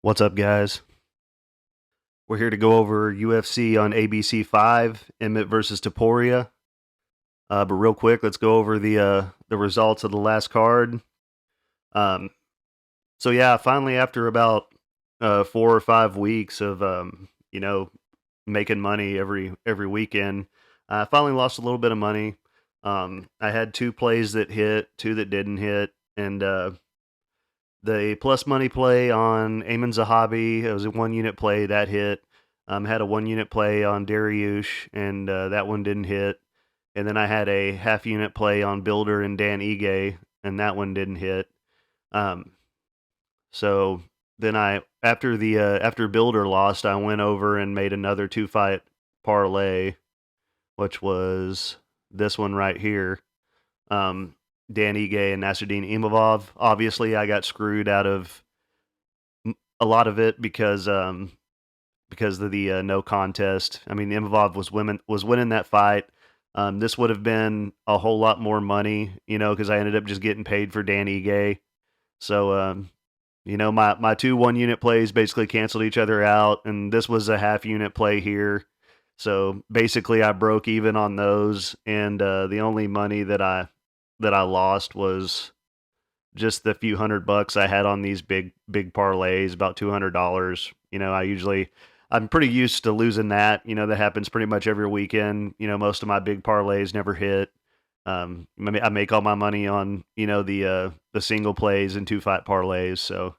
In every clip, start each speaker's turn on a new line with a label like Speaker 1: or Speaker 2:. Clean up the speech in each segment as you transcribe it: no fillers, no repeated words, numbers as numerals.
Speaker 1: What's up, guys? We're here to go over UFC on ABC 5, Emmett versus Topuria. But real quick, let's go over the results of the last card. Um, so yeah, finally after about 4 or 5 weeks of making money every weekend, I finally lost a little bit of money. I had 2 plays that hit, 2 that didn't hit, and the plus money play on Ayman Zahabi, it was a 1 unit play that hit. Had a 1 unit play on Dariush, and that one didn't hit. And then I had a half unit play on Builder and Dan Ige, and that one didn't hit. Um, so then after Builder lost, I went over and made another 2 fight parlay, which was this one right here. Dan Ige and Nasruddin Imavov. Obviously, I got screwed out of a lot of it because of the no contest. I mean, Imavov was winning that fight. This would have been a whole lot more money, because I ended up just getting paid for Dan Ige. So, my 2 1 unit plays basically canceled each other out, and this was a half unit play here. So basically, I broke even on those, and the only money that I lost was just the few $100 I had on these big parlays, about $200. I'm pretty used to losing that. That happens pretty much every weekend. Most of my big parlays never hit. I make all my money on the single plays and 2 fight parlays, so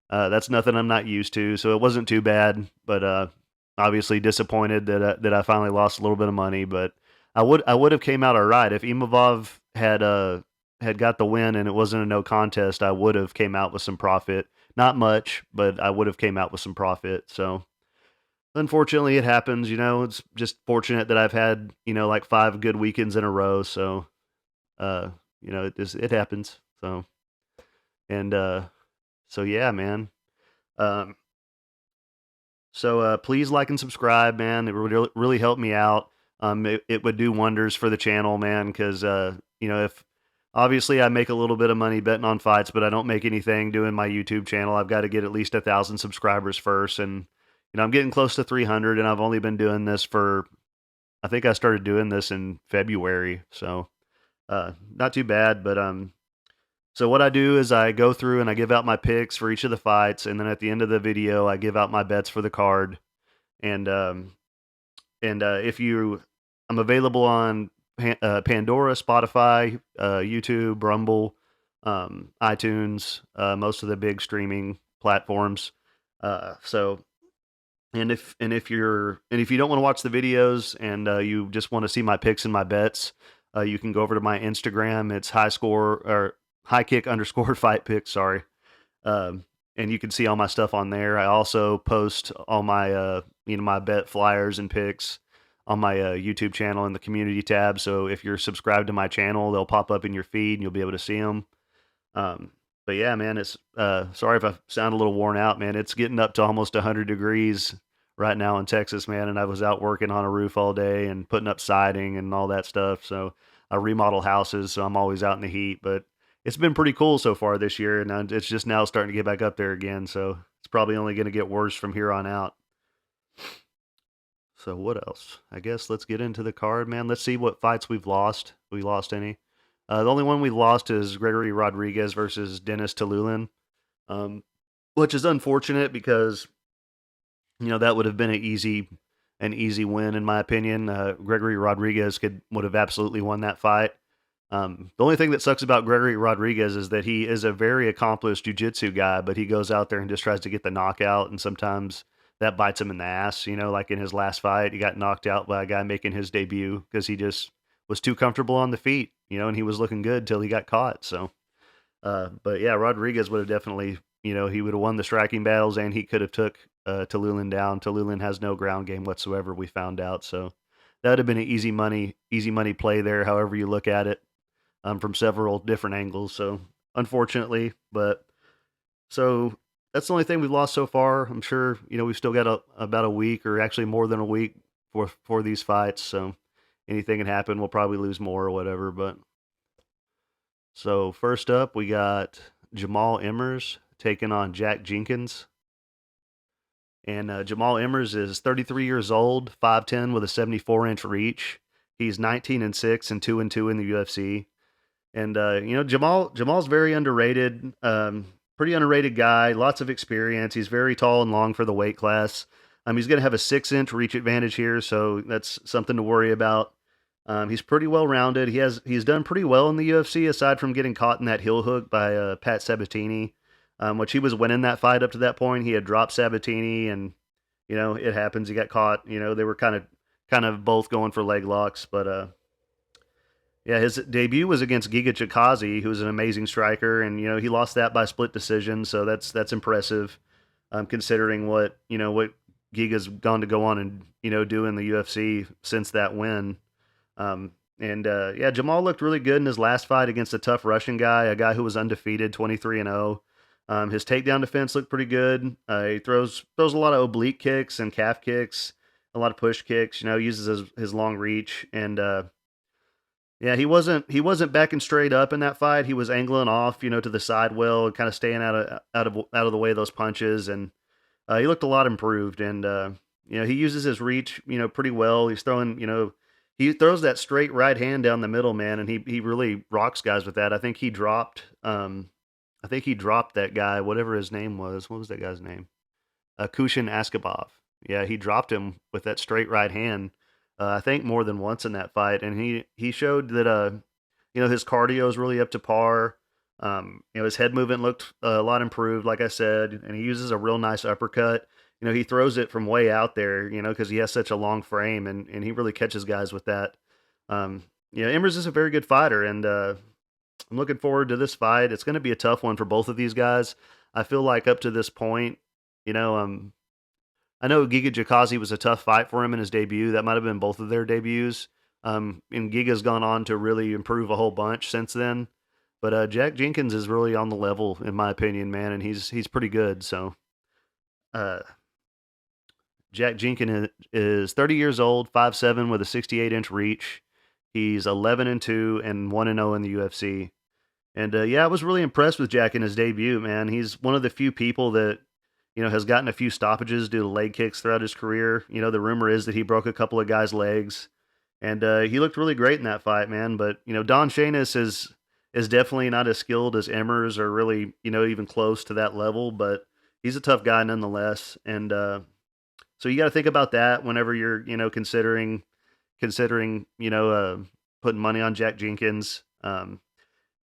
Speaker 1: that's nothing I'm not used to. So it wasn't too bad, but obviously disappointed that I finally lost a little bit of money. But I would have came out all right if Imavov had got the win and it wasn't a no contest. I would have came out with some profit. Not much, but I would have came out with some profit. So unfortunately, it happens. It's just fortunate that I've had like 5 good weekends in a row. So it happens. So and so yeah, man. Um, so please like and subscribe, man. It would really help me out. It would do wonders for the channel, man, because if obviously I make a little bit of money betting on fights, but I don't make anything doing my YouTube channel. I've got to get at least 1,000 subscribers first, and I'm getting close to 300, and I've only been doing this I think I started doing this in February, so not too bad. But so what I do is I go through and I give out my picks for each of the fights, and then at the end of the video, I give out my bets for the card. And if I'm available on Pandora, Spotify, YouTube, Rumble, iTunes, most of the big streaming platforms. So, and if you don't want to watch the videos and you just want to see my picks and my bets, you can go over to my Instagram. It's high kick _ fight picks. Sorry. And you can see all my stuff on there. I also post all my my bet flyers and picks on my YouTube channel in the community tab. So if you're subscribed to my channel, they'll pop up in your feed and you'll be able to see them. But yeah, man, it's sorry if I sound a little worn out, man. It's getting up to almost 100 degrees right now in Texas, man, and I was out working on a roof all day and putting up siding and all that stuff. So I remodel houses, so I'm always out in the heat, but it's been pretty cool so far this year, and it's just now starting to get back up there again. So it's probably only going to get worse from here on out. So what else? I guess let's get into the card, man. Let's see what fights we've lost. We lost any? The only one we lost is Gregory Rodriguez versus Dennis Talulin, which is unfortunate because that would have been an easy win in my opinion. Gregory Rodriguez would have absolutely won that fight. The only thing that sucks about Gregory Rodriguez is that he is a very accomplished jiu-jitsu guy, but he goes out there and just tries to get the knockout, and sometimes that bites him in the ass. Like in his last fight, he got knocked out by a guy making his debut because he just was too comfortable on the feet, and he was looking good till he got caught. So, but yeah, Rodriguez would have definitely, he would have won the striking battles, and he could have took Talulin down. Talulin has no ground game whatsoever, we found out. So that would have been an easy money play there, however you look at it, from several different angles. So unfortunately, but so that's the only thing we've lost so far. I'm sure we've still got about a week, or actually more than a week for these fights. So anything can happen. We'll probably lose more or whatever. But so first up, we got Jamal Emmers taking on Jack Jenkins. And Jamal Emmers is 33 years old, 5'10", with a 74-inch reach. He's 19-6 and 2-2 in the UFC. And Jamal's very underrated. Pretty underrated guy. Lots of experience. He's very tall and long for the weight class. He's going to have a 6-inch reach advantage here, so that's something to worry about. He's pretty well rounded. He's done pretty well in the UFC, aside from getting caught in that heel hook by Pat Sabatini, which he was winning that fight up to that point. He had dropped Sabatini, and it happens. He got caught. They were kind of both going for leg locks, but yeah, his debut was against Giga Chikadze, who's an amazing striker, and he lost that by split decision, so that's impressive, considering what Giga's gone to go on and do in the UFC since that win. And Jamal looked really good in his last fight against a tough Russian guy, a guy who was undefeated, 23-0. His takedown defense looked pretty good. He throws a lot of oblique kicks and calf kicks, a lot of push kicks. Uses his long reach, and yeah, he wasn't backing straight up in that fight. He was angling off, to the side well, kind of staying out of the way of those punches, and he looked a lot improved. And he uses his reach, pretty well. He's throwing, he throws that straight right hand down the middle, man, and he really rocks guys with that. I think he dropped that guy, whatever his name was. What was that guy's name? Kushin Askabov. Yeah, he dropped him with that straight right hand. I think more than once in that fight, and he showed that his cardio is really up to par. His head movement looked a lot improved, like I said, and he uses a real nice uppercut. He throws it from way out there, because he has such a long frame, and he really catches guys with that. Emmers is a very good fighter, and I'm looking forward to this fight. It's going to be a tough one for both of these guys. I feel like up to this point, I know Giga Chikadze was a tough fight for him in his debut. That might have been both of their debuts. And Giga's gone on to really improve a whole bunch since then. But Jack Jenkins is really on the level, in my opinion, man, and he's pretty good. So uh, Jack Jenkins is 30 years old, 5'7", with a 68-inch reach. He's 11-2 and 1-0 in the UFC. And I was really impressed with Jack in his debut, man. He's one of the few people that has gotten a few stoppages due to leg kicks throughout his career. The rumor is that he broke a couple of guys' legs, and he looked really great in that fight, man. But Don Shainis is definitely not as skilled as Emmers, or really even close to that level. But he's a tough guy nonetheless, and so you got to think about that whenever you're considering putting money on Jack Jenkins.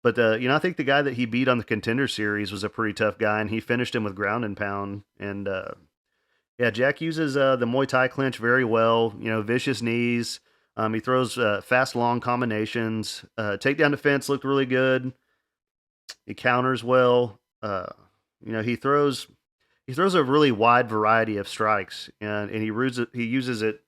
Speaker 1: But I think the guy that he beat on the Contender Series was a pretty tough guy, and he finished him with ground and pound. And Jack uses the Muay Thai clinch very well. Vicious knees. He throws fast, long combinations. Takedown defense looked really good. He counters well. He throws a really wide variety of strikes, and he uses it.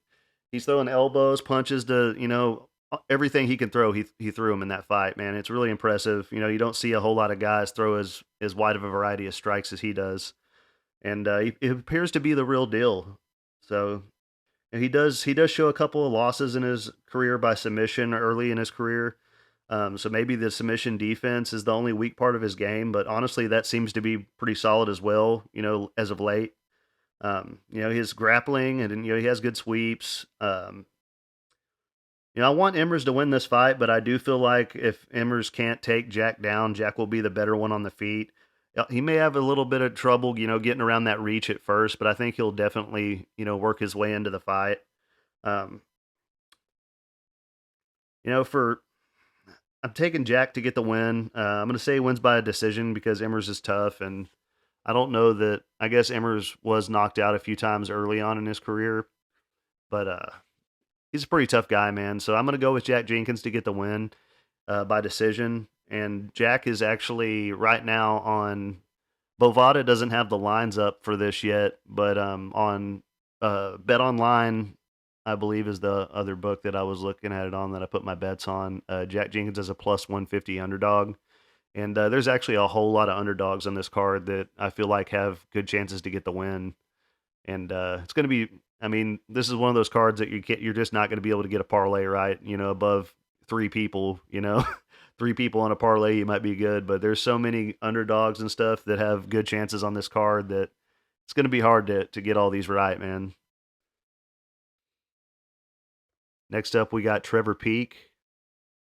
Speaker 1: He's throwing elbows, punches to everything he can throw. He threw him in that fight, man. It's really impressive. You don't see a whole lot of guys throw as wide of a variety of strikes as he does, and he appears to be the real deal. So he does show a couple of losses in his career by submission early in his career. So maybe the submission defense is the only weak part of his game, but honestly, that seems to be pretty solid as well. As of late, his grappling, and he has good sweeps. I want Emmers to win this fight, but I do feel like if Emmers can't take Jack down, Jack will be the better one on the feet. He may have a little bit of trouble, getting around that reach at first, but I think he'll definitely, work his way into the fight. Um, I'm taking Jack to get the win. I'm going to say he wins by a decision because Emmers is tough, and I don't know that. I guess Emmers was knocked out a few times early on in his career, but he's a pretty tough guy, man. So I'm going to go with Jack Jenkins to get the win by decision. And Jack is actually right now on. Bovada doesn't have the lines up for this yet, but on Bet Online, I believe, is the other book that I was looking at it on that I put my bets on. Jack Jenkins as a plus 150 underdog. And there's actually a whole lot of underdogs on this card that I feel like have good chances to get the win. And it's going to be, I mean, this is one of those cards that you're just not going to be able to get a parlay right, above three people, three people on a parlay, you might be good. But there's so many underdogs and stuff that have good chances on this card that it's going to be hard to get all these right, man. Next up, we got Trevor Peak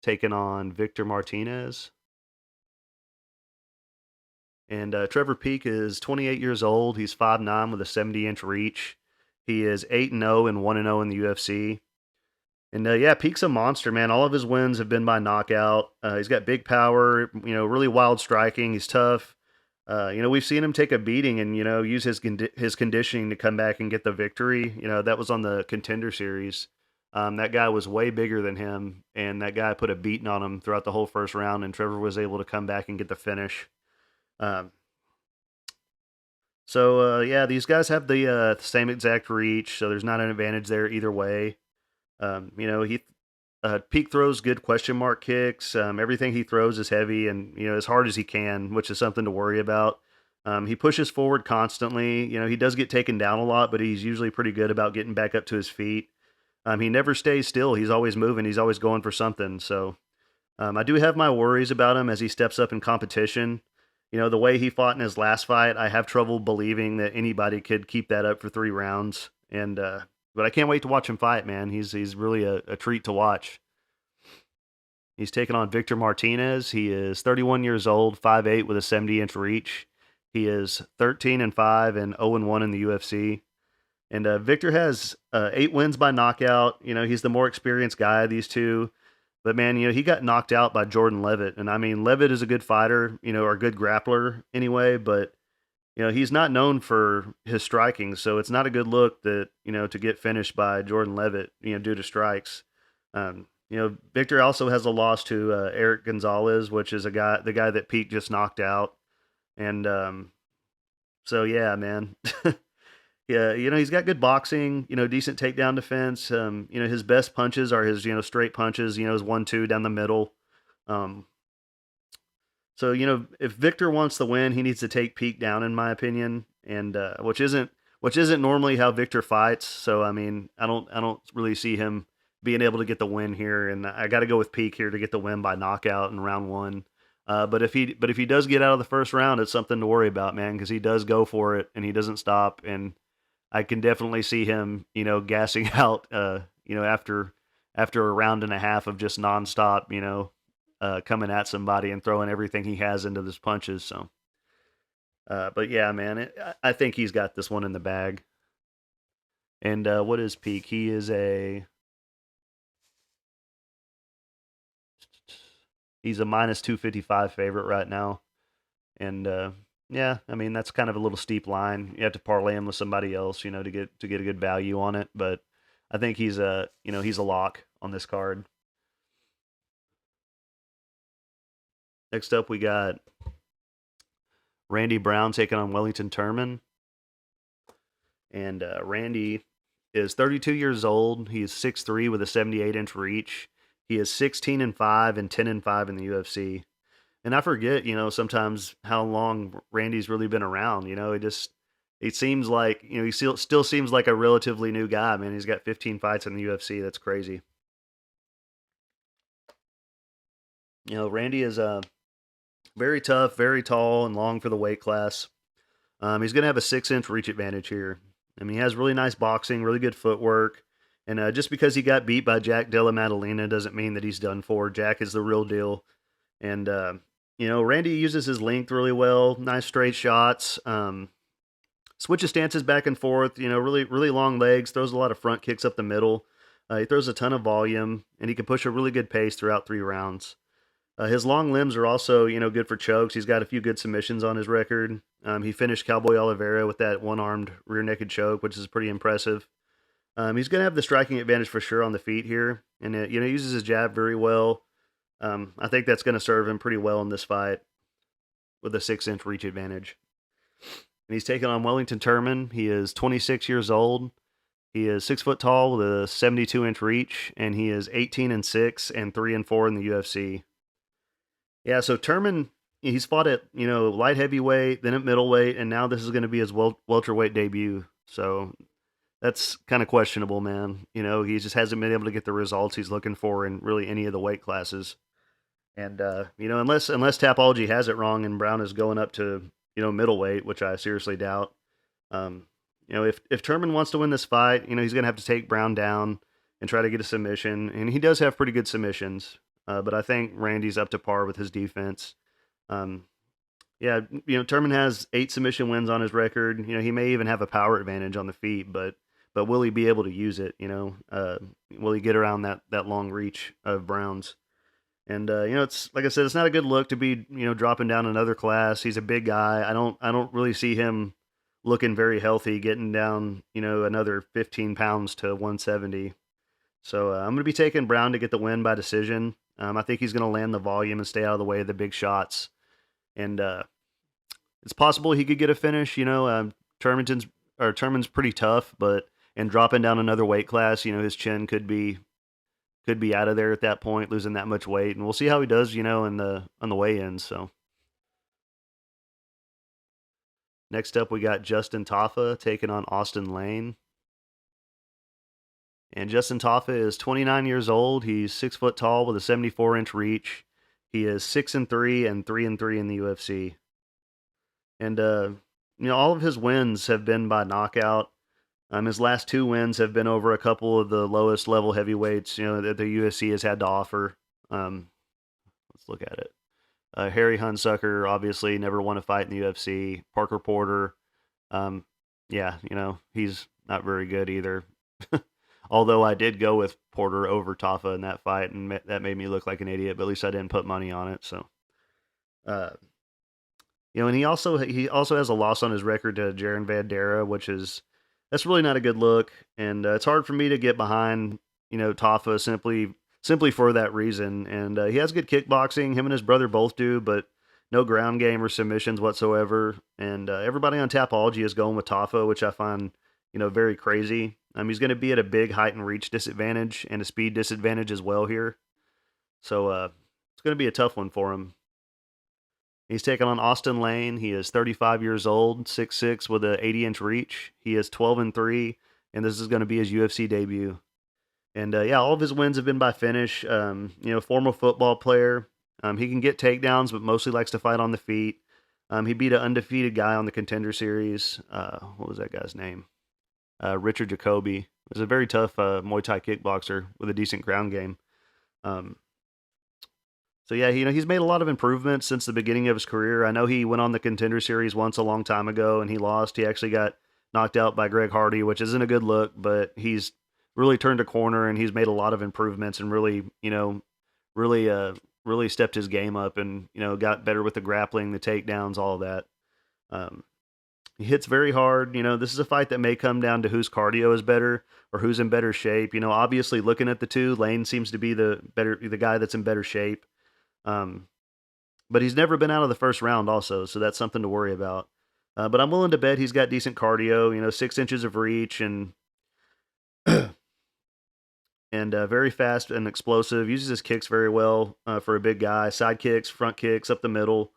Speaker 1: taking on Victor Martinez. And Trevor Peak is 28 years old. He's 5'9" with a 70-inch reach. He is 8-0 and 1-0 in the UFC. And yeah, Peak's a monster, man. All of his wins have been by knockout. He's got big power, really wild striking. He's tough. We've seen him take a beating and use his conditioning to come back and get the victory. That was on the Contender Series. That guy was way bigger than him, and that guy put a beating on him throughout the whole first round. And Trevor was able to come back and get the finish. Um, yeah, these guys have the same exact reach, so there's not an advantage there either way. He Peak throws good question mark kicks. Everything he throws is heavy and as hard as he can, which is something to worry about. He pushes forward constantly. He does get taken down a lot, but he's usually pretty good about getting back up to his feet. He never stays still. He's always moving. He's always going for something. So I do have my worries about him as he steps up in competition. The way he fought in his last fight, I have trouble believing that anybody could keep that up for 3 rounds. And but I can't wait to watch him fight, man. He's really a treat to watch. He's taking on Victor Martinez. He is 31 years old, 5'8" with a 70-inch reach. He is 13-5 and 0-1 in the UFC. And Victor has 8 wins by knockout. He's the more experienced guy of these two. But man, he got knocked out by Jordan Levitt. And I mean, Levitt is a good fighter, or a good grappler anyway, but he's not known for his striking, so it's not a good look that, to get finished by Jordan Levitt, due to strikes. Victor also has a loss to Eric Gonzalez, which is the guy that Pete just knocked out. And so yeah, man. Yeah, he's got good boxing, decent takedown defense. His best punches are his, straight punches, his 1-2 down the middle. So, if Victor wants the win, he needs to take Peak down, in my opinion, and which isn't normally how Victor fights. So, I mean, I don't really see him being able to get the win here, and I got to go with Peak here to get the win by knockout in round 1. But if he does get out of the first round, it's something to worry about, man, because he does go for it and he doesn't stop, and I can definitely see him, gassing out, after a round and a half of just nonstop, coming at somebody and throwing everything he has into his punches. So, but yeah, man, I think he's got this one in the bag. And what is Peak? He is he's a minus 255 favorite right now. And yeah, I mean, that's kind of a little steep line. You have to parlay him with somebody else, to get a good value on it. But I think he's a lock on this card. Next up, we got Randy Brown taking on Wellington Turman. And Randy is 32 years old. He is 6'3" with a 78-inch reach. He is 16-5 and 10-5 in the UFC. And I forget, sometimes how long Randy's really been around. It seems like, he still seems like a relatively new guy, man. He's got 15 fights in the UFC. That's crazy. Randy is very tough, very tall, and long for the weight class. He's going to have a 6-inch reach advantage here. I mean, he has really nice boxing, really good footwork. And just because he got beat by Jack Della Maddalena doesn't mean that he's done for. Jack is the real deal. And, Randy uses his length really well. Nice straight shots. Switches stances back and forth. Really, really long legs. Throws a lot of front kicks up the middle. He throws a ton of volume. And he can push a really good pace throughout 3 rounds. His long limbs are also, good for chokes. He's got a few good submissions on his record. He finished Cowboy Oliveira with that one-armed rear naked choke, which is pretty impressive. He's going to have the striking advantage for sure on the feet here. And, he uses his jab very well. I think that's going to serve him pretty well in this fight with a 6-inch reach advantage. And he's taking on Wellington Turman. He is 26 years old. He is 6 foot tall with a 72-inch reach, and he is 18-6 and 3-4 in the UFC. Yeah, so Turman, he's fought at light heavyweight, then at middleweight, and now this is going to be his welterweight debut. So that's kind of questionable, man. He just hasn't been able to get the results he's looking for in really any of the weight classes. And unless Tapology has it wrong and Brown is going up to middleweight, which I seriously doubt. Um, if Turman wants to win this fight, he's going to have to take Brown down and try to get a submission, and he does have pretty good submissions. But I think Randy's up to par with his defense. Um, yeah, Turman has 8 submission wins on his record. He may even have a power advantage on the feet, but will he be able to use it? Will he get around that long reach of Brown's? And it's like I said, it's not a good look to be dropping down another class. He's a big guy. I don't really see him looking very healthy, getting down another 15 pounds to 170. So I'm going to be taking Brown to get the win by decision. I think he's going to land the volume and stay out of the way of the big shots. And it's possible he could get a finish. Turman's pretty tough, and dropping down another weight class, his chin could be out of there at that point, losing that much weight, and we'll see how he does, on the weigh-ins. So next up, we got Justin Tafa taking on Austin Lane. And Justin Tafa is 29 years old. He's 6 foot tall with a 74-inch reach. He is 6-3 and 3-3 in the UFC. And all of his wins have been by knockout. His last 2 wins have been over a couple of the lowest level heavyweights, that the UFC has had to offer. Let's look at it. Harry Hunsucker obviously never won a fight in the UFC. Parker Porter, he's not very good either. Although I did go with Porter over Tafa in that fight, and that made me look like an idiot. But at least I didn't put money on it. So, and he also has a loss on his record to Jaron Vandera, that's really not a good look. And it's hard for me to get behind Tafa simply for that reason. And he has good kickboxing. Him and his brother both do, but no ground game or submissions whatsoever. And everybody on Tapology is going with Tafa, which I find very crazy. He's going to be at a big height and reach disadvantage and a speed disadvantage as well here. So it's going to be a tough one for him. He's taking on Austin Lane. He is 35 years old, 6'6", with an 80-inch reach. He is 12-3, and this is going to be his UFC debut. And all of his wins have been by finish. Former football player. He can get takedowns, but mostly likes to fight on the feet. He beat an undefeated guy on the Contender Series. What was that guy's name? Richard Jacoby. He was a very tough Muay Thai kickboxer with a decent ground game. So yeah, he's made a lot of improvements since the beginning of his career. I know he went on the Contender Series once a long time ago, and he lost. He actually got knocked out by Greg Hardy, which isn't a good look, but he's really turned a corner, and he's made a lot of improvements and really stepped his game up and, got better with the grappling, the takedowns, all of that. He hits very hard. This is a fight that may come down to whose cardio is better or who's in better shape. Obviously looking at the two, Lane seems to be the guy that's in better shape. But he's never been out of the first round also, so that's something to worry about. But I'm willing to bet he's got decent cardio, 6 inches of reach and very fast and explosive. Uses his kicks very well for a big guy. Side kicks, front kicks, up the middle.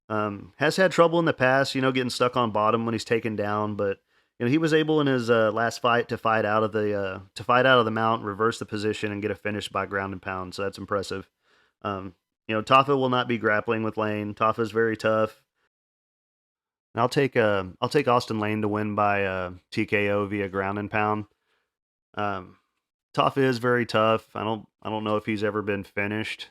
Speaker 1: Has had trouble in the past, getting stuck on bottom when he's taken down, but he was able in his last fight to fight out of the mount, reverse the position, and get a finish by ground and pound. So that's impressive. Tafa will not be grappling with Lane. Tafa is very tough. And I'll take Austin Lane to win by TKO via ground and pound. Tafa is very tough. I don't know if he's ever been finished.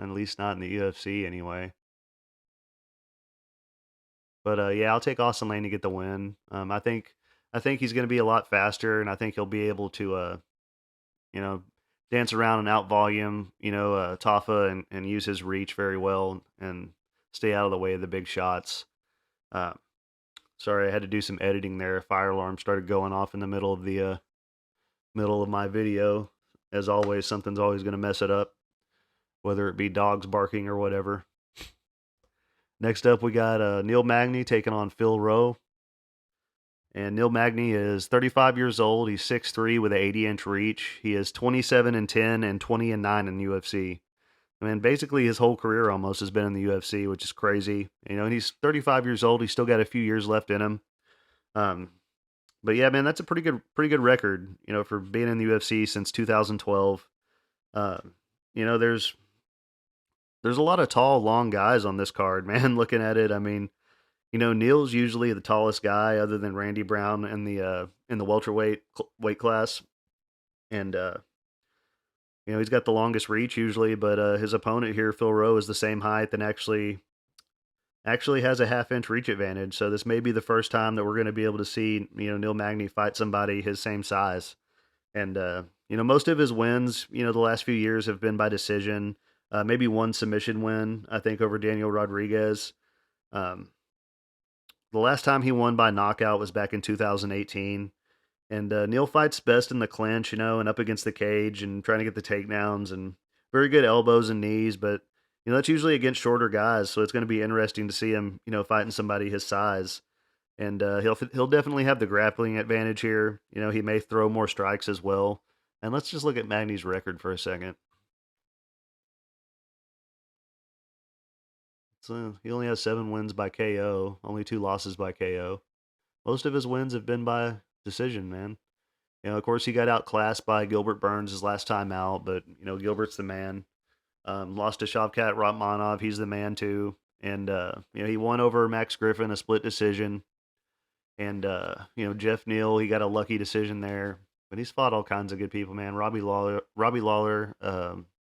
Speaker 1: At least not in the UFC anyway. But I'll take Austin Lane to get the win. I think he's going to be a lot faster, and I think he'll be able to dance around and out volume, Tafa and use his reach very well and stay out of the way of the big shots. Sorry, I had to do some editing there. Fire alarm started going off in the middle of my video. As always, something's always going to mess it up, whether it be dogs barking or whatever. Next up, we got Neil Magny taking on Phil Rowe. And Neil Magny is 35 years old. He's 6'3" with an 80-inch reach. He is 27-10 and 20-9 in the UFC. I mean, basically his whole career almost has been in the UFC, which is crazy. And he's 35 years old. He's still got a few years left in him. Um, but yeah, man, that's a pretty good record. For being in the UFC since 2012. Uh, there's a lot of tall, long guys on this card, man. Looking at it, I mean, Neil's usually the tallest guy, other than Randy Brown in the welterweight weight class, and he's got the longest reach usually. But his opponent here, Phil Rowe, is the same height and actually has a half-inch reach advantage. So this may be the first time that we're going to be able to see Neil Magny fight somebody his same size. And most of his wins, the last few years have been by decision. Maybe one submission win, I think, over Daniel Rodriguez. Um, the last time he won by knockout was back in 2018. And Neil fights best in the clinch, and up against the cage and trying to get the takedowns and very good elbows and knees. But that's usually against shorter guys, so it's going to be interesting to see him, fighting somebody his size. And he'll definitely have the grappling advantage here. He may throw more strikes as well. And let's just look at Magny's record for a second. So he only has 7 wins by KO, only 2 losses by KO. Most of his wins have been by decision, man. Of course, he got outclassed by Gilbert Burns his last time out, but Gilbert's the man. Lost to Shavkat Rachmanov, he's the man too. And he won over Max Griffin, a split decision. And Jeff Neal, he got a lucky decision there. But he's fought all kinds of good people, man. Robbie Lawler,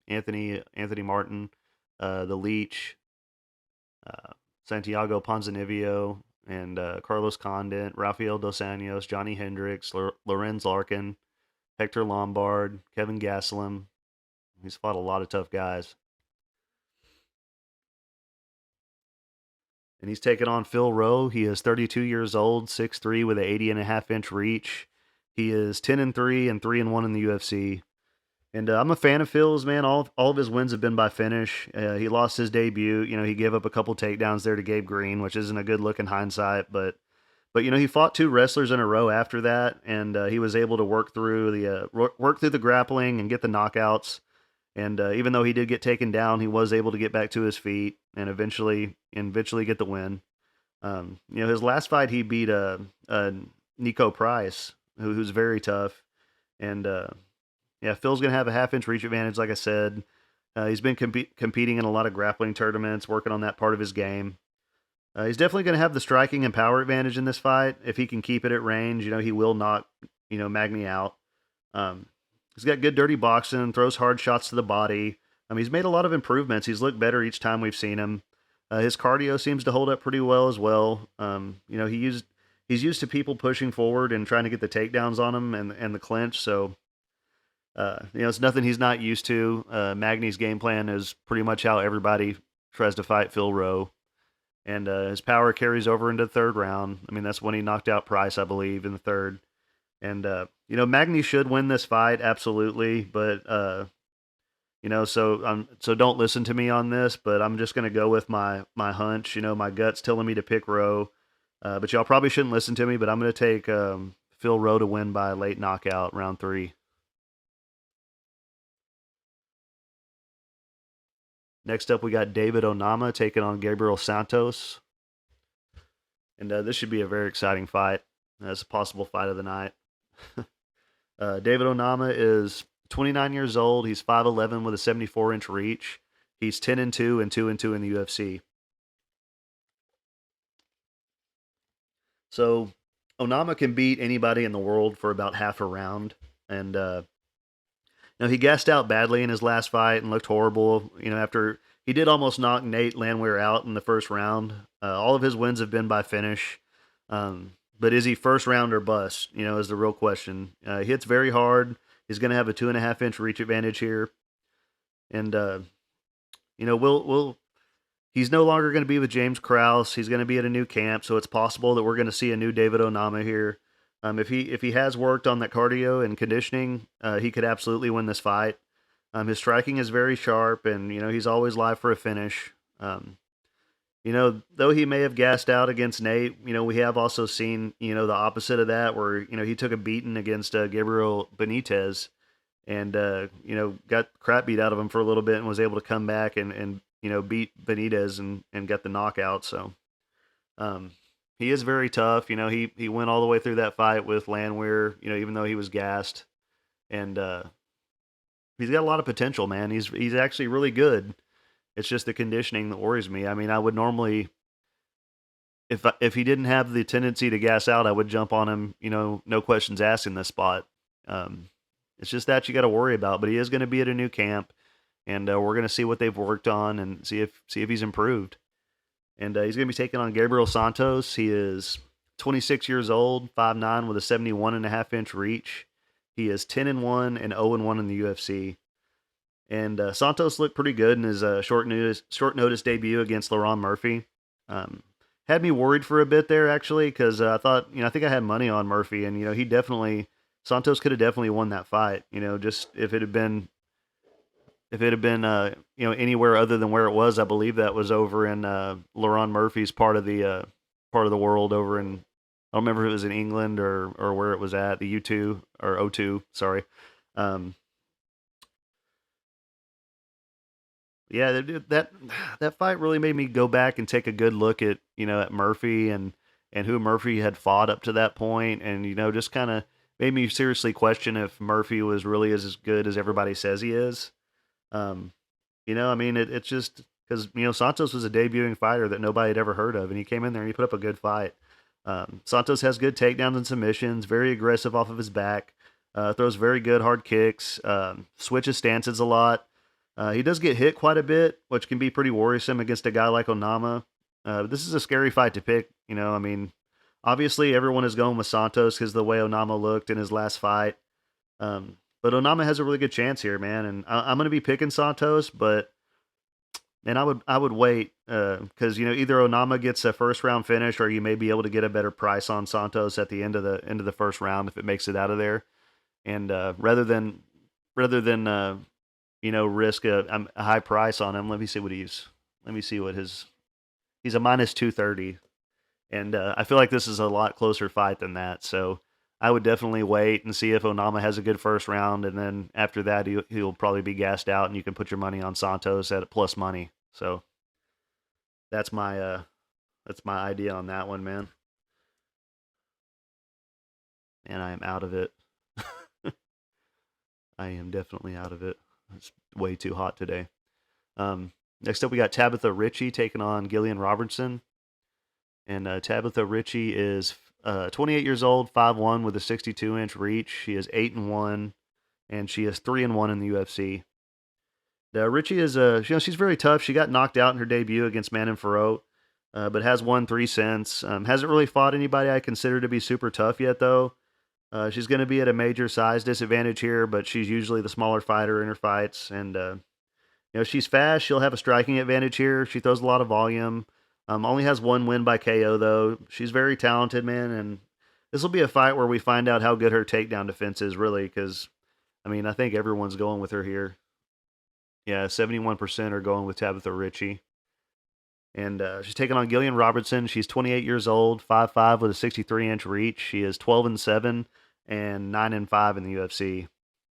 Speaker 1: Anthony Martin, the Leech, Santiago Ponzinibbio, and Carlos Condit, Rafael Dos Anjos, Johnny Hendricks, Lorenz Larkin, Hector Lombard, Kevin Gastelum. He's fought a lot of tough guys. And he's taken on Phil Rowe. He is 32 years old, 6'3", with an 80.5-inch reach. He is 10-3 and 3-1 in the UFC. And I'm a fan of Phil's, man. All of his wins have been by finish. He lost his debut. He gave up a couple takedowns there to Gabe Green, which isn't a good look in hindsight. But he fought 2 wrestlers in a row after that, and he was able to work through the grappling and get the knockouts. And even though he did get taken down, he was able to get back to his feet and eventually get the win. His last fight he beat Nico Price, who's very tough. And yeah, Phil's gonna have a half-inch reach advantage, like I said. He's been competing in a lot of grappling tournaments, working on that part of his game. He's definitely going to have the striking and power advantage in this fight. If he can keep it at range, he will knock, Magny out. He's got good dirty boxing, throws hard shots to the body. He's made a lot of improvements. He's looked better each time we've seen him. His cardio seems to hold up pretty well as well. He's used to people pushing forward and trying to get the takedowns on him and the clinch. So, it's nothing he's not used to. Magny's game plan is pretty much how everybody tries to fight Phil Rowe. And his power carries over into the third round. That's when he knocked out Price, I believe, in the third. And, Magny should win this fight, absolutely. But, so don't listen to me on this, but I'm just going to go with my hunch. My gut's telling me to pick Rowe. But y'all probably shouldn't listen to me, but I'm going to take Phil Rowe to win by a late knockout, round 3. Next up, we got David Onama taking on Gabriel Santos. And this should be a very exciting fight. That's a possible fight of the night. David Onama is 29 years old. He's 5'11" with a 74-inch reach. He's 10-2 and 2-2 in the UFC. So Onama can beat anybody in the world for about half a round. And he gassed out badly in his last fight and looked horrible. After he did almost knock Nate Landwehr out in the first round. All of his wins have been by finish. But is he first round or bust? Is the real question. He hits very hard. He's going to have a 2.5-inch reach advantage here. And, he's no longer going to be with James Krause. He's going to be at a new camp. So it's possible that we're going to see a new David Onama here. If he has worked on that cardio and conditioning, he could absolutely win this fight. His striking is very sharp, and he's always live for a finish. Though he may have gassed out against Nate, we have also seen, the opposite of that, where, he took a beating against Gabriel Benitez and, got crap beat out of him for a little bit and was able to come back and beat Benitez and get the knockout. So, um, he is very tough. He went all the way through that fight with Landwehr, even though he was gassed. And, he's got a lot of potential, man. He's actually really good. It's just the conditioning that worries me. I mean, I would normally, if he didn't have the tendency to gas out, I would jump on him. No questions asked in this spot. Um, it's just that you got to worry about. But he is going to be at a new camp, and we're going to see what they've worked on and see if he's improved. And he's going to be taking on Gabriel Santos. He is 26 years old, 5'9", with a 71.5-inch reach. He is 10-1 and 0-1 in the UFC. And Santos looked pretty good in his short notice debut against Laurent Murphy. Had me worried for a bit there, actually, because I thought, I think I had money on Murphy, and Santos could have definitely won that fight. Just if it had been anywhere other than where it was. I believe that was over in Laurent Murphy's part of the world over in, I don't remember if it was in England or where it was at, the U2 or O2, sorry. Yeah, that fight really made me go back and take a good look at Murphy and who Murphy had fought up to that point, and just kind of made me seriously question if Murphy was really as good as everybody says he is. Um, I mean, it's just because Santos was a debuting fighter that nobody had ever heard of, and he came in there and he put up a good fight. Santos has good takedowns and submissions, very aggressive off of his back, throws very good hard kicks, switches stances a lot. He does get hit quite a bit, which can be pretty worrisome against a guy like Onama. This is a scary fight to pick. I mean, obviously everyone is going with Santos because the way Onama looked in his last fight. But Onama has a really good chance here, man, and I'm going to be picking Santos, but man, I would wait because either Onama gets a first round finish, or you may be able to get a better price on Santos at the end of the first round if it makes it out of there, and rather than risk a high price on him. Let me see what he's a minus 230, and I feel like this is a lot closer fight than that. So I would definitely wait and see if Onama has a good first round, and then after that he'll probably be gassed out, and you can put your money on Santos at plus money. So that's my idea on that one, man. And I am out of it. I am definitely out of it. It's way too hot today. Next up, we got Tabitha Richie taking on Gillian Robertson. And Tabitha Richie is 28 years old, 5'1", with a 62-inch reach. She is 8-1, and she is 3-1 in the UFC. Richie is she's very tough. She got knocked out in her debut against Manon Farot, but has won 3 since. Hasn't really fought anybody I consider to be super tough yet, though. She's going to be at a major size disadvantage here, but she's usually the smaller fighter in her fights, and she's fast. She'll have a striking advantage here. She throws a lot of volume. Only has 1 win by KO, though. She's very talented, man, and this will be a fight where we find out how good her takedown defense is, really, because, I mean, I think everyone's going with her here. Yeah, 71% are going with Tabitha Richie. And she's taking on Gillian Robertson. She's 28 years old, 5'5", with a 63-inch reach. She is 12-7 and 9-5 in the UFC.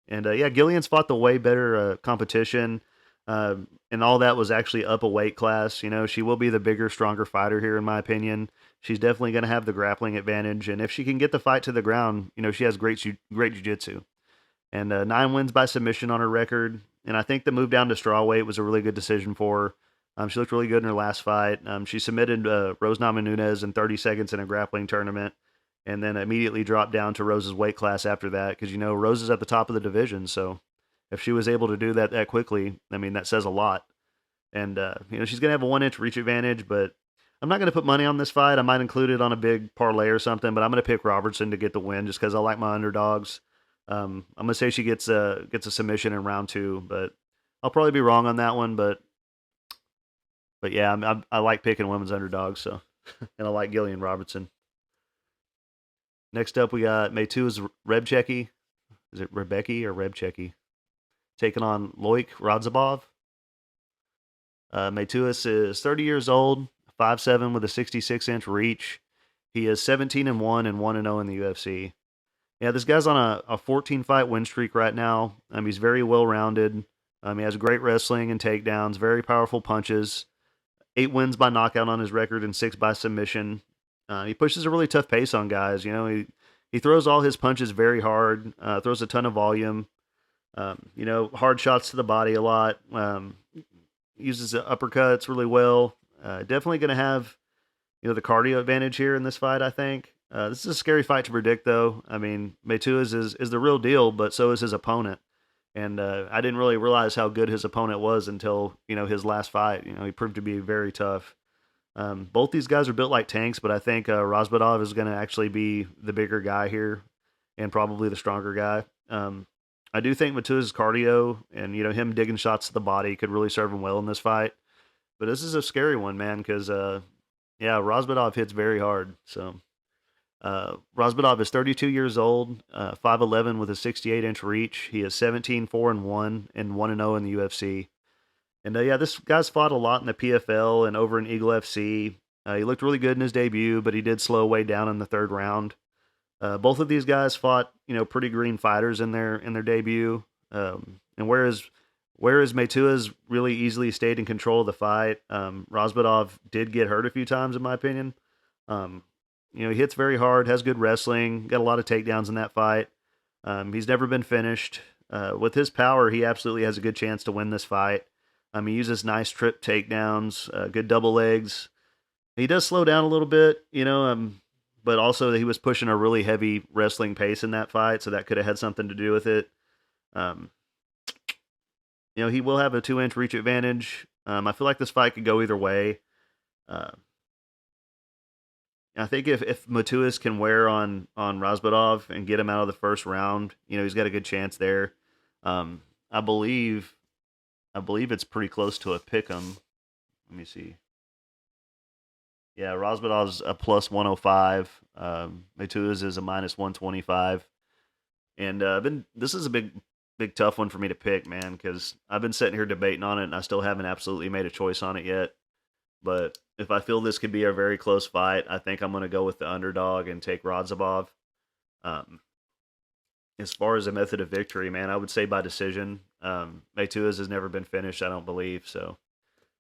Speaker 1: And yeah, Gillian's fought the way better competition. And all that was actually up a weight class. She will be the bigger, stronger fighter here, in my opinion. She's definitely going to have the grappling advantage. And if she can get the fight to the ground, she has great jiu-jitsu. And 9 wins by submission on her record. And I think the move down to strawweight was a really good decision for her. She looked really good in her last fight. She submitted Rose Namajunas in 30 seconds in a grappling tournament, and then immediately dropped down to Rose's weight class after that, because Rose is at the top of the division. So if she was able to do that quickly, I mean, that says a lot. And she's gonna have a 1-inch reach advantage, but I'm not gonna put money on this fight. I might include it on a big parlay or something, but I'm gonna pick Robertson to get the win just because I like my underdogs. I'm gonna say she gets a submission in round 2, but I'll probably be wrong on that one. But yeah, I like picking women's underdogs, so and I like Gillian Robertson. Next up, we got Maytu's Rebchecki. Is it Rebecki or Rebchecki? Taking on Loik Radzhabov. Maytuis is 30 years old, 5'7" with a 66-inch reach. He is 17-1 and 1-0 in the UFC. Yeah, this guy's on a 14 fight win streak right now. He's very well rounded. He has great wrestling and takedowns, very powerful punches. 8 wins by knockout on his record and 6 by submission. He pushes a really tough pace on guys. He throws all his punches very hard. Throws a ton of volume. Hard shots to the body a lot. Uses the uppercuts really well. Definitely going to have the cardio advantage here in this fight, I think. This is a scary fight to predict, though. I mean, Matuas is the real deal, but so is his opponent. And I didn't really realize how good his opponent was until his last fight. He proved to be very tough. Both these guys are built like tanks, but I think Rozvidov is going to actually be the bigger guy here, and probably the stronger guy. I do think Matua's cardio and him digging shots to the body could really serve him well in this fight. But this is a scary one, man, because Rozvidov hits very hard. So Rozvidov is 32 years old, 5'11" with a 68-inch reach. He is 17-4-1 and 1-0 in the UFC. And this guy's fought a lot in the PFL and over in Eagle FC. He looked really good in his debut, but he did slow way down in the third round. Both of these guys fought, pretty green fighters in their debut. And whereas Matua's really easily stayed in control of the fight, Rozvidov did get hurt a few times, in my opinion. He hits very hard, has good wrestling, got a lot of takedowns in that fight. He's never been finished. With his power, he absolutely has a good chance to win this fight. He uses nice trip takedowns, good double legs. He does slow down a little bit, but also he was pushing a really heavy wrestling pace in that fight, so that could have had something to do with it. He will have a 2-inch reach advantage. I feel like this fight could go either way. I think if Matuas can wear on Rozvidov and get him out of the first round, he's got a good chance there. I believe it's pretty close to a pick'em. Let me see. Yeah, Rozvidov's a plus 105. Matuas is a minus 125. And this is a big tough one for me to pick, man, because I've been sitting here debating on it, and I still haven't absolutely made a choice on it yet. But if I feel this could be a very close fight, I think I'm going to go with the underdog and take Rozvidov. As far as a method of victory, man, I would say by decision. Matuas has never been finished, I don't believe, so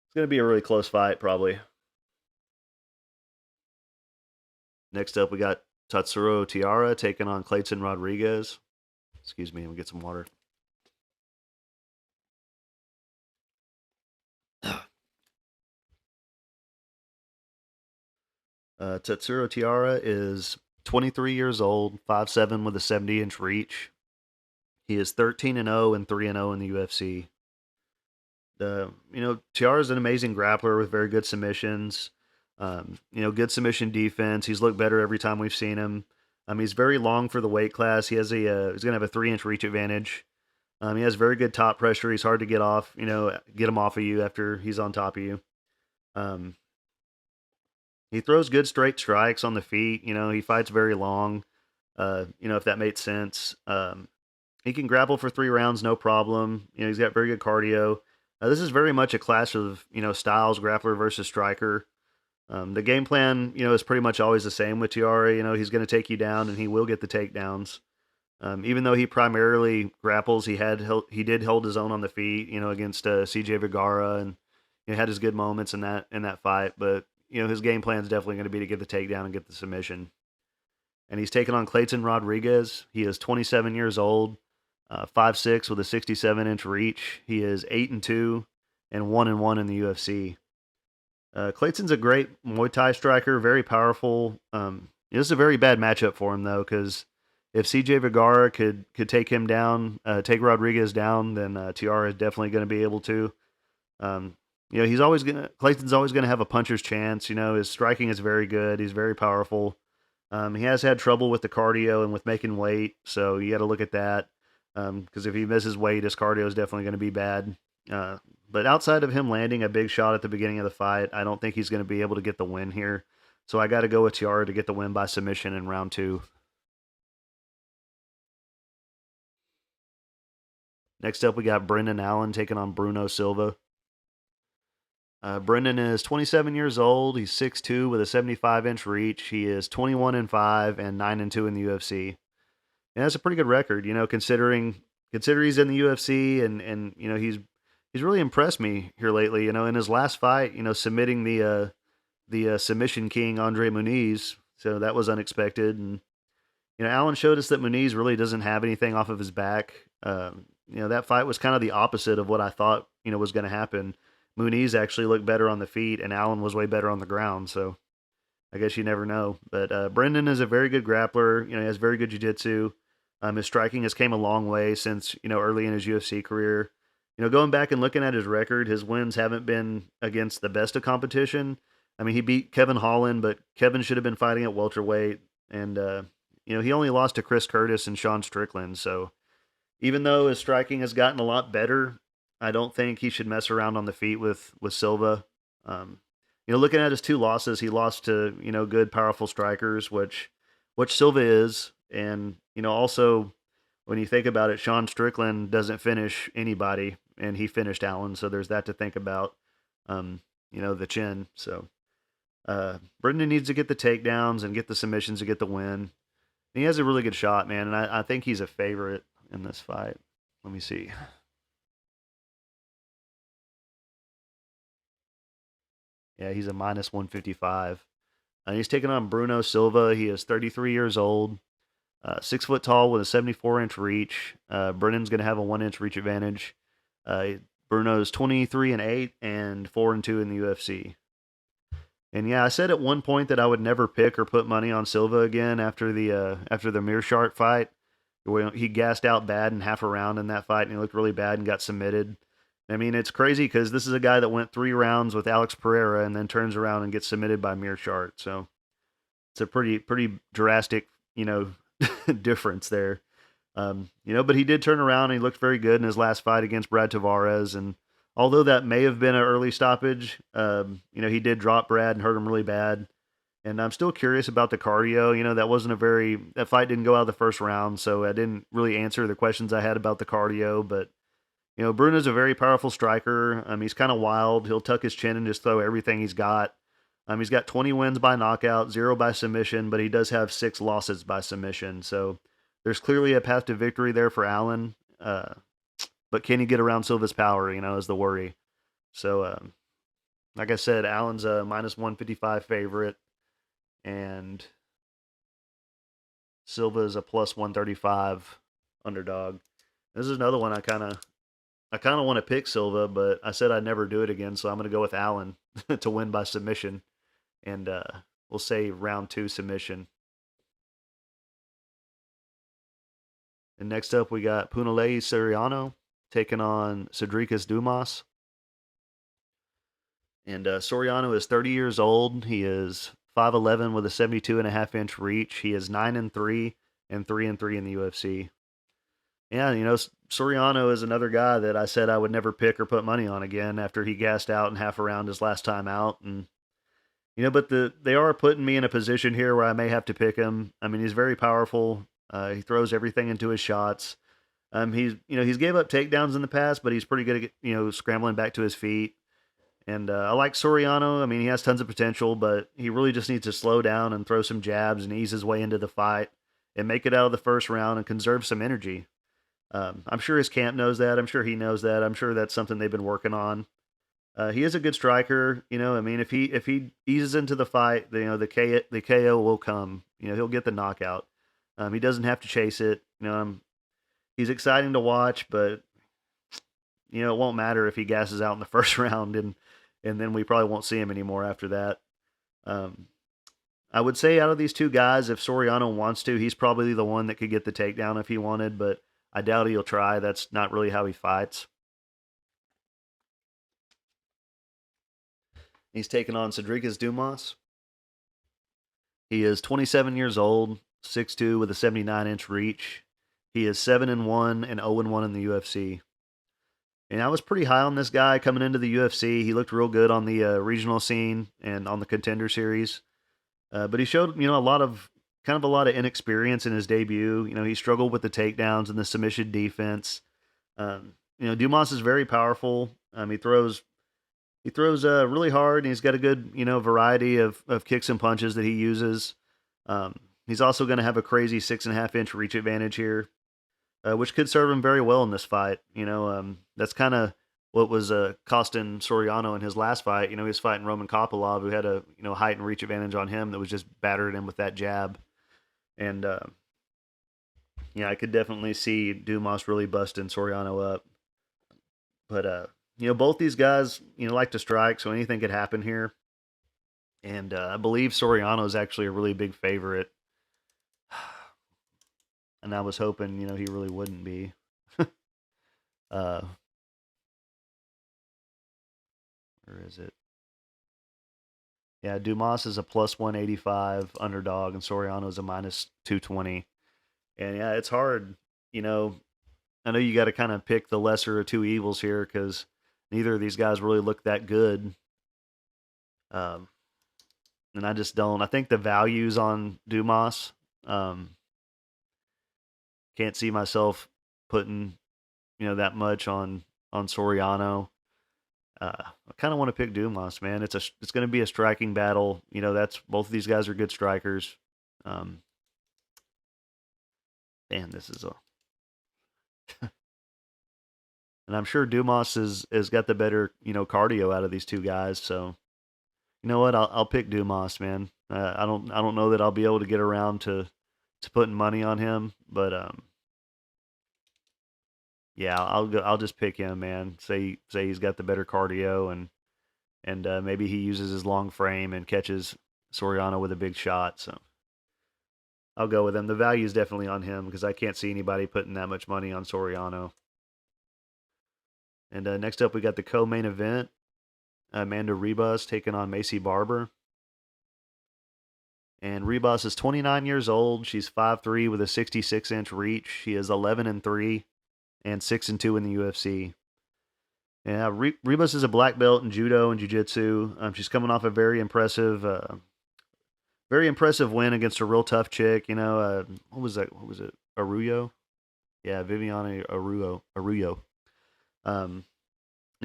Speaker 1: it's going to be a really close fight, probably. Next up, we got Tatsuro Tiara taking on Clayton Rodriguez. Excuse me, let me get some water. Tatsuro Tiara is 23 years old, 5'7" with a 70-inch reach. He is 13-0 and 3-0 in the UFC. Tiara is an amazing grappler with very good submissions. Good submission defense. He's looked better every time we've seen him. He's very long for the weight class. He's going to have a 3-inch reach advantage. He has very good top pressure. He's hard to get off, get him off of you after he's on top of you. He throws good straight strikes on the feet. He fights very long. If that made sense. He can grapple for 3 rounds, no problem. He's got very good cardio. This is very much a clash of, styles, grappler versus striker. The game plan, is pretty much always the same with Tiara. He's going to take you down, and he will get the takedowns. Even though he primarily grapples, he did hold his own on the feet, against CJ Vergara, and had his good moments in that fight. But his game plan is definitely going to be to get the takedown and get the submission. And he's taking on Clayton Rodriguez. He is 27 years old, 5'6" with a 67-inch reach. He is 8-2 and 1-1 in the UFC. Clayton's a great Muay Thai striker, very powerful. This is a very bad matchup for him, though, because if CJ Vergara could take him down, take Rodriguez down, then Tiara is definitely going to be able to. Clayton's always gonna have a puncher's chance. His striking is very good. He's very powerful. He has had trouble with the cardio and with making weight, so you got to look at that. Because if he misses weight, his cardio is definitely going to be bad. But outside of him landing a big shot at the beginning of the fight, I don't think he's going to be able to get the win here. So I got to go with Tiara to get the win by submission in round 2. Next up, we got Brendan Allen taking on Bruno Silva. Brendan is 27 years old. He's 6'2" with a 75-inch reach. He is 21-5 and 9-2 in the UFC. And that's a pretty good record, considering he's in the UFC and he's really impressed me here lately. In his last fight, submitting the submission king Andre Muniz, so that was unexpected. And Allen showed us that Muniz really doesn't have anything off of his back. That fight was kind of the opposite of what I thought was going to happen. Muniz actually looked better on the feet, and Allen was way better on the ground. So I guess you never know. But Brendan is a very good grappler. He has very good jiu-jitsu. His striking has came a long way since early in his UFC career. Going back and looking at his record, his wins haven't been against the best of competition. I mean, he beat Kevin Holland, but Kevin should have been fighting at welterweight, and he only lost to Chris Curtis and Sean Strickland. So even though his striking has gotten a lot better, I don't think he should mess around on the feet with Silva. Um, looking at his two losses, he lost to good, powerful strikers, which Silva is, and also when you think about it, Sean Strickland doesn't finish anybody, and he finished Allen, so there's that to think about. The chin. So Brendan needs to get the takedowns and get the submissions to get the win. And he has a really good shot, man, and I think he's a favorite in this fight. Let me see. Yeah, he's a minus 155. And he's taking on Bruno Silva. He is 33 years old, 6 foot tall with a 74-inch reach. Brennan's going to have a 1-inch reach advantage. Bruno's 23-8 and 4-2 in the UFC. And yeah, I said at one point that I would never pick or put money on Silva again after the Meerschaert fight. He gassed out bad in half a round in that fight, and he looked really bad and got submitted. I mean, it's crazy because this is a guy that went 3 rounds with Alex Pereira and then turns around and gets submitted by Meerschaert. So it's a pretty drastic, difference there. But he did turn around and he looked very good in his last fight against Brad Tavares. And although that may have been an early stoppage, he did drop Brad and hurt him really bad. And I'm still curious about the cardio. That fight didn't go out of the first round, so I didn't really answer the questions I had about the cardio. But Bruno's a very powerful striker. He's kind of wild. He'll tuck his chin and just throw everything he's got. He's got 20 wins by knockout, 0 by submission, but he does have 6 losses by submission. So there's clearly a path to victory there for Allen. But can he get around Silva's power, is the worry. So, like I said, Allen's a minus 155 favorite, and Silva is a plus 135 underdog. This is another one I kind of want to pick Silva, but I said I'd never do it again, so I'm going to go with Allen to win by submission, and we'll say round 2 submission. And next up, we got Punahele Soriano taking on Cedricus Dumas. And Soriano is 30 years old. He is 5'11" with a 72.5-inch reach. He is 9-3 and 3-3 in the UFC. Yeah, Soriano is another guy that I said I would never pick or put money on again after he gassed out in half a round his last time out. And but they are putting me in a position here where I may have to pick him. I mean, he's very powerful. He throws everything into his shots. He's gave up takedowns in the past, but he's pretty good at scrambling back to his feet. And I like Soriano. I mean, he has tons of potential, but he really just needs to slow down and throw some jabs and ease his way into the fight and make it out of the first round and conserve some energy. I'm sure his camp knows that. I'm sure he knows that. I'm sure that's something they've been working on. He is a good striker. I mean, if he eases into the fight, the KO will come. He'll get the knockout. He doesn't have to chase it. He's exciting to watch, but it won't matter if he gasses out in the first round, and then we probably won't see him anymore after that. I would say out of these two guys, if Soriano wants to, he's probably the one that could get the takedown if he wanted, but I doubt he'll try. That's not really how he fights. He's taking on Cedricus Dumas. He is 27 years old, 6'2", with a 79-inch reach. He is 7-1 and 0-1 in the UFC. And I was pretty high on this guy coming into the UFC. He looked real good on the regional scene and on the Contender Series. But he showed, a lot of inexperience in his debut. He struggled with the takedowns and the submission defense. Dumas is very powerful. He throws He throws really hard, and he's got a good variety of kicks and punches that he uses. He's also going to have a crazy 6.5 inch reach advantage here, which could serve him very well in this fight. That's kind of what was costing Soriano in his last fight. He was fighting Roman Kopylov, who had a height and reach advantage on him that was just battered him with that jab. And yeah, I could definitely see Dumas really busting Soriano up. But both these guys like to strike, so anything could happen here. And I believe Soriano is actually a really big favorite. And I was hoping he really wouldn't be. uh, where is it? Yeah, Dumas is a plus 185 underdog, and Soriano is a minus 220. And yeah, it's hard. I know you got to kind of pick the lesser of two evils here because neither of these guys really look that good. Um, and I just don't. I think the values on Dumas. Can't see myself putting that much on Soriano. I kind of want to pick Dumas, man. It's going to be a striking battle. That's both of these guys are good strikers. Um, Man, this is a, and I'm sure Dumas has got the better cardio out of these two guys. So you know what? I'll pick Dumas, man. I don't know that I'll be able to get around to putting money on him, but yeah, I'll just pick him, man. Say he's got the better cardio and maybe he uses his long frame and catches Soriano with a big shot. So I'll go with him. The value is definitely on him because I can't see anybody putting that much money on Soriano. And next up, we got the co-main event. Amanda Rebus taking on Macy Barber. And Rebus is 29 years old. She's 5'3" with a 66-inch reach. She is 11-3 and 6-2 in the UFC. Yeah, Rebus is a black belt in judo and jiu-jitsu. She's coming off a very impressive win against a real tough chick. What was that? What was it? Arroyo? Yeah, Viviane Arroyo.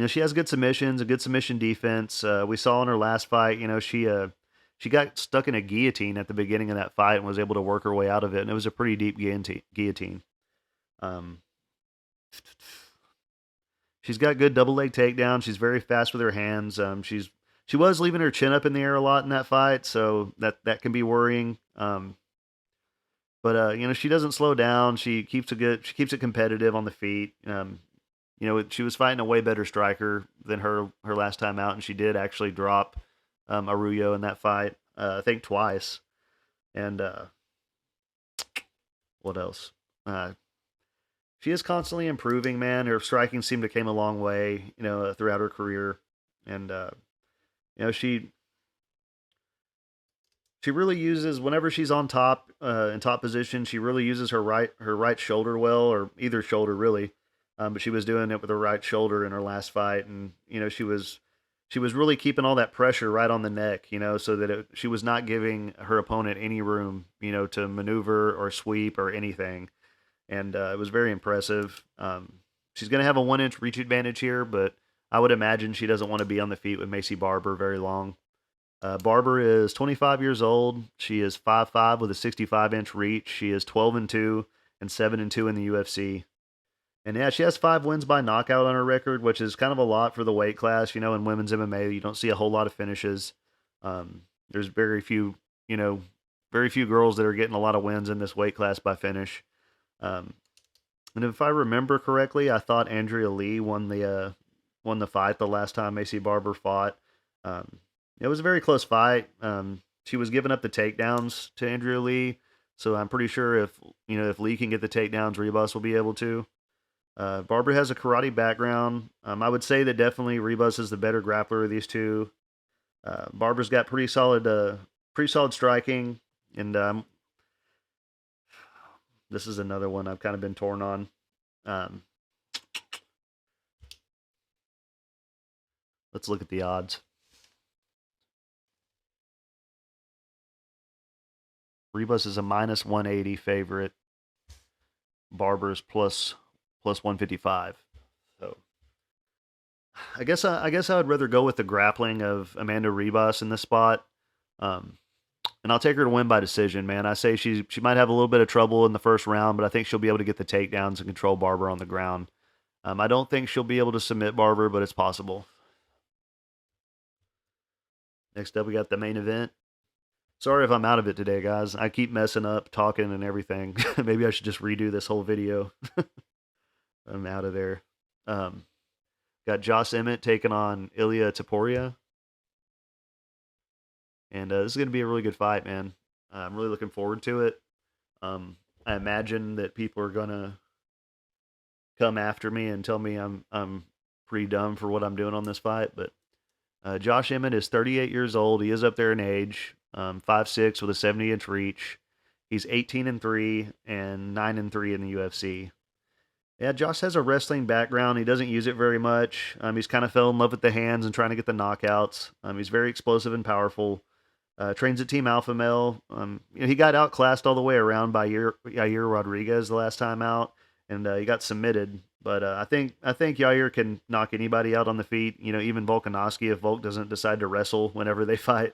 Speaker 1: She has good submissions, a good submission defense. We saw in her last fight, she got stuck in a guillotine at the beginning of that fight and was able to work her way out of it, and it was a pretty deep guillotine. She's got good double leg takedown. She's very fast with her hands. She was leaving her chin up in the air a lot in that fight, so that can be worrying. But she doesn't slow down. She keeps it competitive on the feet. She was fighting a way better striker than her last time out, and she did actually drop Arroyo in that fight. I think twice. And what else? She is constantly improving, man. Her striking seemed to came a long way, throughout her career, and she really uses whenever she's on top in top position. She really uses her right shoulder well, or either shoulder really. But she was doing it with her right shoulder in her last fight, and she was really keeping all that pressure right on the neck, so that she was not giving her opponent any room, to maneuver or sweep or anything. And it was very impressive. She's going to have a 1-inch reach advantage here, but I would imagine she doesn't want to be on the feet with Macy Barber very long. Barber is 25 years old. She is 5'5" with a 65-inch reach. She is 12-2 and 7-2 in the UFC. And yeah, she has 5 wins by knockout on her record, which is kind of a lot for the weight class. In women's MMA, you don't see a whole lot of finishes. There's very few girls that are getting a lot of wins in this weight class by finish. And if I remember correctly, I thought Andrea Lee won the fight the last time Macy Barber fought. It was a very close fight. She was giving up the takedowns to Andrea Lee, so I'm pretty sure if Lee can get the takedowns, Rebus will be able to. Barber has a karate background. I would say that definitely Rebus is the better grappler of these two. Barber's got pretty solid striking, and this is another one I've kind of been torn on. Let's look at the odds. Rebus is a minus 180 favorite. Barber's plus 155. So I guess I would rather go with the grappling of Amanda Ribas in this spot. Um, and I'll take her to win by decision, man. I say she might have a little bit of trouble in the first round, but I think she'll be able to get the takedowns and control Barber on the ground. I don't think she'll be able to submit Barber, but it's possible. Next up, we got the main event. Sorry if I'm out of it today, guys. I keep messing up, talking and everything. Maybe I should just redo this whole video. I'm out of there. Um, got Josh Emmett taking on Ilya Topuria. And this is going to be a really good fight, man. I'm really looking forward to it. I imagine that people are going to come after me and tell me I'm pretty dumb for what I'm doing on this fight, but Josh Emmett is 38 years old. He is up there in age. 5'6" with a 70-inch reach. He's 18-3 and 9-3 in the UFC. Yeah, Josh has a wrestling background. He doesn't use it very much. He's kind of fell in love with the hands and trying to get the knockouts. He's very explosive and powerful. Trains at Team Alpha Male. He got outclassed all the way around by Yair Rodriguez the last time out, and he got submitted. But I think Yair can knock anybody out on the feet. Even Volkanovski if Volk doesn't decide to wrestle whenever they fight,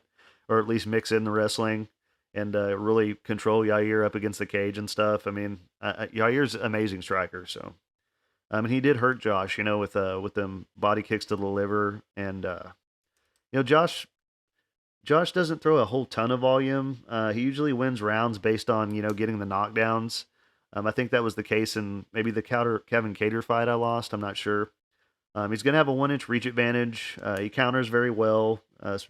Speaker 1: or at least mix in the wrestling and really control Yair up against the cage and stuff. I mean, Yair's an amazing striker. So, and he did hurt Josh, with them body kicks to the liver, and Josh doesn't throw a whole ton of volume. He usually wins rounds based on getting the knockdowns. I think that was the case in maybe the Kevin Cater fight I lost. I'm not sure. He's going to have a 1-inch reach advantage. He counters very well.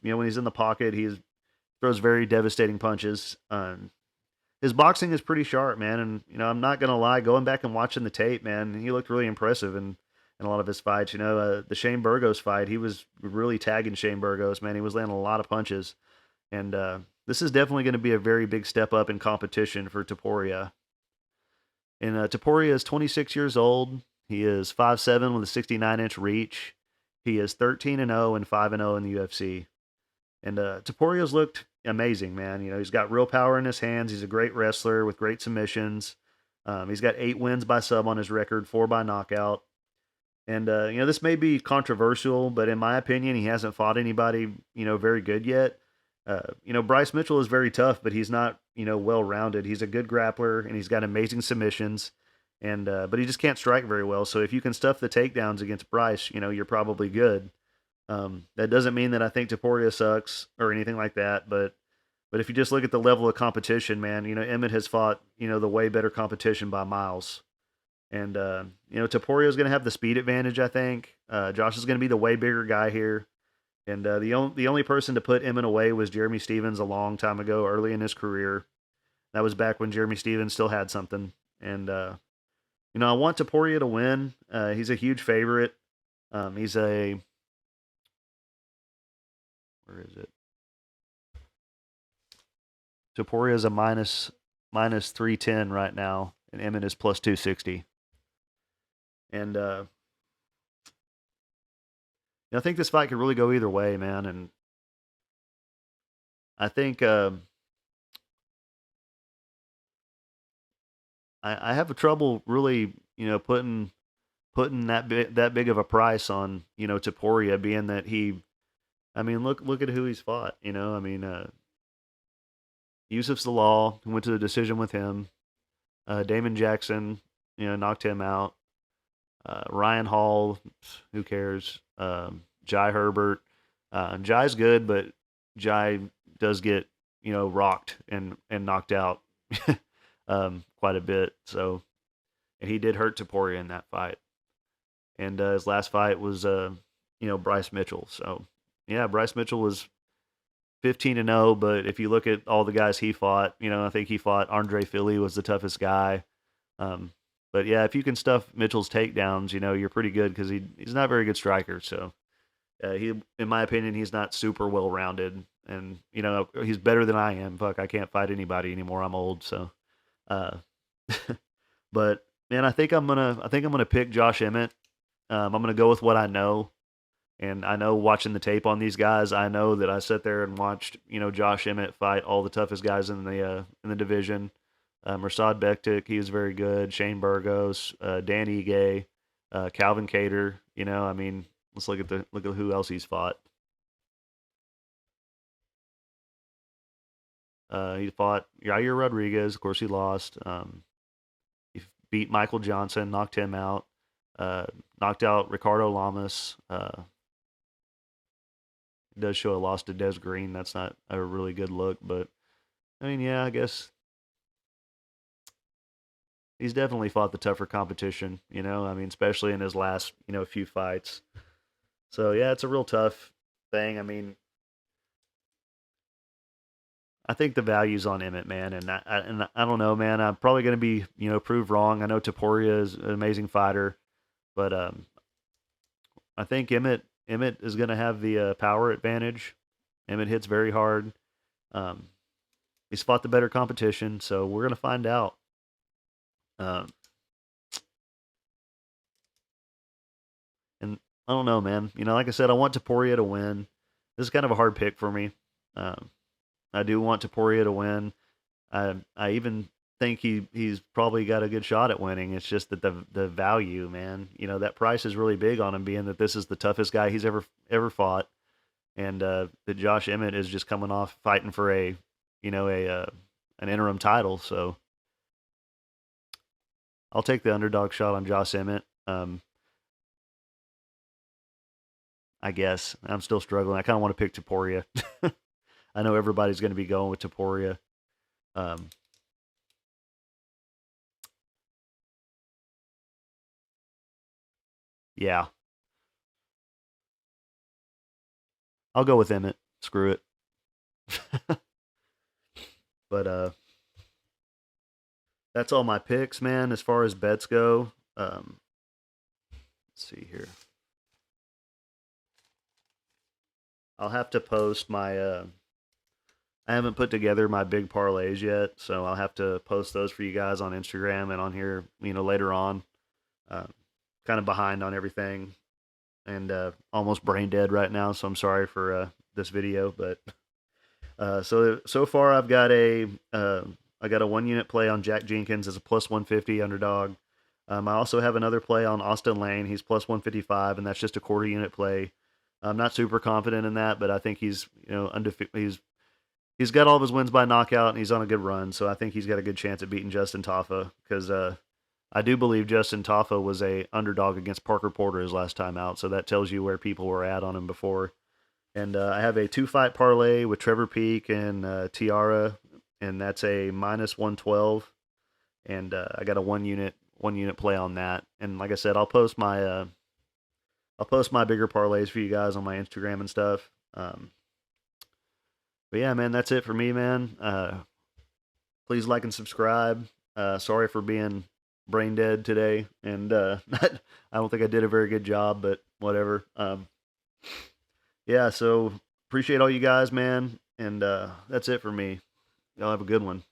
Speaker 1: When he's in the pocket, he throws very devastating punches. His boxing is pretty sharp, man. And I'm not going to lie, going back and watching the tape, man, he looked really impressive in a lot of his fights. The Shane Burgos fight, he was really tagging Shane Burgos, man. He was landing a lot of punches. And this is definitely going to be a very big step up in competition for Topuria. And Topuria is 26 years old. He is 5'7" with a 69-inch reach. He is 13-0 and 5-0 in the UFC. And Topuria's looked amazing, man. He's got real power in his hands. He's a great wrestler with great submissions. He's got 8 wins by sub on his record, 4 by knockout. And this may be controversial, but in my opinion, he hasn't fought anybody very good yet. Bryce Mitchell is very tough, but he's not well-rounded. He's a good grappler and he's got amazing submissions, and but he just can't strike very well. So if you can stuff the takedowns against Bryce, you're probably good. That doesn't mean that I think Topuria sucks or anything like that, but if you just look at the level of competition, man, Emmett has fought the way better competition by miles. And Topuria is going to have the speed advantage, I think. Josh is going to be the way bigger guy here. And the only person to put Emmett away was Jeremy Stevens a long time ago, early in his career. That was back when Jeremy Stevens still had something. And I want Topuria to win. He's a huge favorite. He's a where is it? Topuria is a minus 310 right now, and Emmett is plus 260. And I think this fight could really go either way, man. And I think I have trouble really, putting that big of a price on Topuria, being that he. I mean, look at who he's fought. Yusuf Zalal, who went to the decision with him. Damon Jackson, knocked him out. Ryan Hall, who cares? Jai Herbert. Jai's good, but Jai does get rocked and knocked out quite a bit. So, and he did hurt Topuria in that fight. And his last fight was Bryce Mitchell. So yeah, Bryce Mitchell was 15-0, but if you look at all the guys he fought, I think he fought Andre Philly was the toughest guy. But yeah, if you can stuff Mitchell's takedowns, you're pretty good because he's not a very good striker. So he, in my opinion, he's not super well rounded, and he's better than I am. Fuck, I can't fight anybody anymore. I'm old. So, but man, I think I'm gonna pick Josh Emmett. I'm gonna go with what I know. And I know watching the tape on these guys, I know that I sat there and watched, Josh Emmett fight all the toughest guys in the division. Mirsad Bektik, he was very good. Shane Burgos, Dan Ige, Calvin Cater. Let's look at who else he's fought. He fought Yair Rodriguez. Of course, he lost. He beat Michael Johnson, knocked him out. Knocked out Ricardo Lamas. It does show a loss to Des Green. That's not a really good look, but I mean, yeah, I guess he's definitely fought the tougher competition. I mean, especially in his last few fights. So yeah, it's a real tough thing. I mean, I think the value's on Emmett, man, and I don't know, man. I'm probably going to be proved wrong. I know Topuria is an amazing fighter, but I think Emmett is going to have the power advantage. Emmett hits very hard. Um, he's fought the better competition, so we're going to find out. Um, and I don't know, man. Like I said, I want Topuria to win. This is kind of a hard pick for me. Um, I do want Topuria to win. I even think he's probably got a good shot at winning. It's just that the value, man. That price is really big on him, being that this is the toughest guy he's ever fought, and that Josh Emmett is just coming off fighting for an interim title. So I'll take the underdog shot on Josh Emmett. I guess I'm still struggling. I kind of want to pick Topuria. I know everybody's going to be going with Topuria. Um, yeah, I'll go with Emmett. Screw it. But that's all my picks, man. As far as bets go, let's see here. I'll have to post my. I haven't put together my big parlays yet, so I'll have to post those for you guys on Instagram and on here, later on. Uh, kind of behind on everything, and almost brain dead right now, so I'm sorry for this video. But so far, I got a 1 unit play on Jack Jenkins as a plus 150 underdog. I also have another play on Austin Lane. He's plus 155, and that's just a quarter unit play. I'm not super confident in that, but I think he's he's got all of his wins by knockout, and he's on a good run. So I think he's got a good chance at beating Justin Tafo, because I do believe Justin Tafo was a underdog against Parker Porter his last time out. So that tells you where people were at on him before. And I have a 2-fight parlay with Trevor Peak and Tiara, and that's a minus 112. And I got a 1 unit play on that. And like I said, I'll post my bigger parlays for you guys on my Instagram and stuff. But yeah, man, that's it for me, man. Please like and subscribe. Sorry for being brain dead today, and I don't think I did a very good job, but whatever. Yeah, so appreciate all you guys, man, and that's it for me. Y'all have a good one.